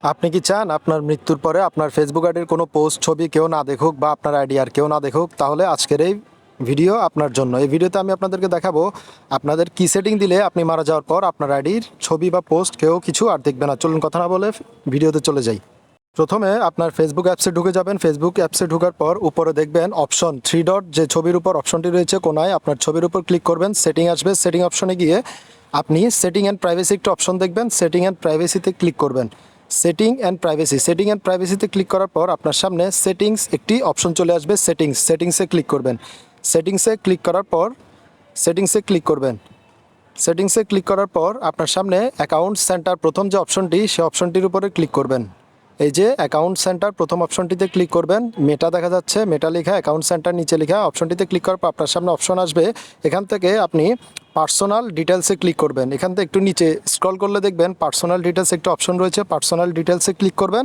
আপনি কি চান আপনার মৃত্যুর পরে আপনার ফেসবুক আইডির কোনো পোস্ট ছবি কেউ না দেখুক বা আপনার আইডি আর কেউ না দেখুক? তাহলে আজকের এই ভিডিও আপনার জন্য। এই ভিডিওতে আমি আপনাদেরকে দেখাবো আপনাদের কি সেটিং দিলে আপনি মারা যাওয়ার পর আপনার আইডির ছবি বা পোস্ট কেউ কিছু আর দেখবে না। চলুন কথা না বলে ভিডিওতে চলে যাই। প্রথমে আপনার ফেসবুক অ্যাপসে ঢুকে যাবেন। ফেসবুক অ্যাপসে ঢোকার পর উপরে দেখবেন অপশন 3 ডট, যে ছবির উপর অপশনটি রয়েছে কোনায়, আপনার ছবির উপর ক্লিক করবেন। সেটিং আসবে, সেটিং অপশনে গিয়ে আপনি সেটিং অ্যান্ড প্রাইভেসি একটা অপশন দেখবেন। সেটিং অ্যান্ড প্রাইভেসিতে ক্লিক করবেন। সেটিং অ্যান্ড প্রাইভেসিতে ক্লিক করার পর আপনার সামনে সেটিংস একটি অপশন চলে আসবে। সেটিংসে ক্লিক করবেন। সেটিংসে ক্লিক করার পর সেটিংসে ক্লিক করার পর আপনার সামনে অ্যাকাউন্ট সেন্টার প্রথম যে অপশনটি, সেই অপশনটির উপরে ক্লিক করবেন। এই যে অ্যাকাউন্ট সেন্টার প্রথম অপশনটিতে ক্লিক করবেন। মেটা দেখা যাচ্ছে, মেটা লেখা, অ্যাকাউন্ট সেন্টার নিচে লেখা অপশনটিতে ক্লিক করার পর আপনার সামনে অপশন আসবে। এখান থেকে আপনি পার্সোনাল ডিটেলসে ক্লিক করবেন। এখান থেকে একটু নিচে স্ক্রল করলে দেখবেন পার্সোনাল ডিটেলস একটা অপশন রয়েছে। পার্সোনাল ডিটেলসে ক্লিক করবেন।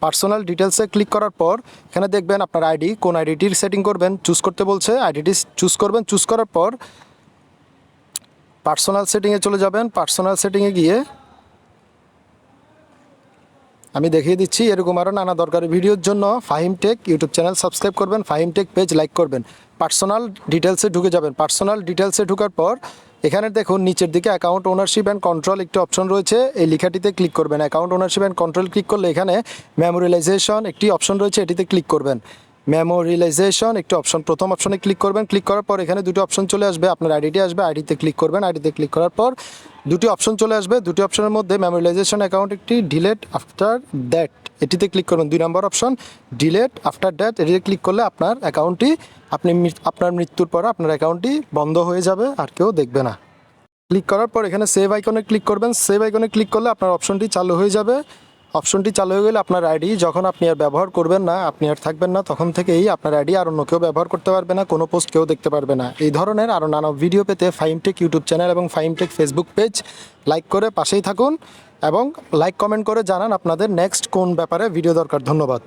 পার্সোনাল ডিটেলসে ক্লিক করার পর এখানে দেখবেন আপনার আইডি, কোন আইডিটির সেটিং করবেন চুজ করতে বলছে। আইডিটি চুজ করবেন। চুজ করার পর পার্সোনাল সেটিংয়ে চলে যাবেন। পার্সোনাল সেটিংয়ে গিয়ে আমি দেখিয়ে দিচ্ছি, এরকম আরও নানা দরকারি ভিডিওর জন্য ফাহিমটেক ইউটিউব চ্যানেল সাবস্ক্রাইব করবেন, ফাহিমটেক পেজ লাইক করবেন। পার্সোনাল ডিটেলসে ঢুকে যাবেন। পার্সোনাল ডিটেলসে ঢোকার পর এখানে দেখুন নিচের দিকে অ্যাকাউন্ট ওনারশিপ অ্যান্ড কন্ট্রোল একটি অপশন রয়েছে। এই লেখাটিতে ক্লিক করবেন। Account ownership and control click করলে এখানে মেমোরিয়ালাইজেশন একটি অপশন রয়েছে, এটিতে ক্লিক করবেন। মেমোরিয়ালাইজেশন একটি অপশন, প্রথম অপশনে ক্লিক করবেন। ক্লিক করার পর এখানে দুটো অপশন চলে আসবে। আপনার আইডিটি আসবে, আইডিতে ক্লিক করবেন। আইডিতে ক্লিক করার পর দুটি অপশন চলে আসবে। দুটি অপশনের মধ্যে মেমোরিয়ালাইজেশন অ্যাকাউন্ট একটি ডিলেট আফটার দ্যাট, এটিতে ক্লিক করবেন। 2 নম্বর অপশন ডিলেট আফটার দ্যাট, এটিতে ক্লিক করলে আপনার অ্যাকাউন্টটি আপনার মৃত্যুর পর আপনার অ্যাকাউন্টটি বন্ধ হয়ে যাবে, আর কেউ দেখবে না। ক্লিক করার পর এখানে সেভ আইকনে ক্লিক করবেন। সেভ আইকনে ক্লিক করলে আপনার অপশনটি চালু হয়ে যাবে। অপশনটি চালু হয়ে গেলে আপনার আইডি যখন আপনি আর ব্যবহার করবেন না, আপনি আর থাকবেন না, তখন থেকেই আপনার আইডি আর অন্য কেউ ব্যবহার করতে পারবে না, কোনো পোস্ট কেউ দেখতে পারবে না। এই ধরনের আরও নানা ভিডিও পেতে ফাহিমটেক ইউটিউব চ্যানেল এবং ফাহিমটেক ফেসবুক পেজ লাইক করে পাশেই থাকুন এবং লাইক কমেন্ট করে জানান আপনাদের নেক্সট কোন ব্যাপারে ভিডিও দরকার। ধন্যবাদ।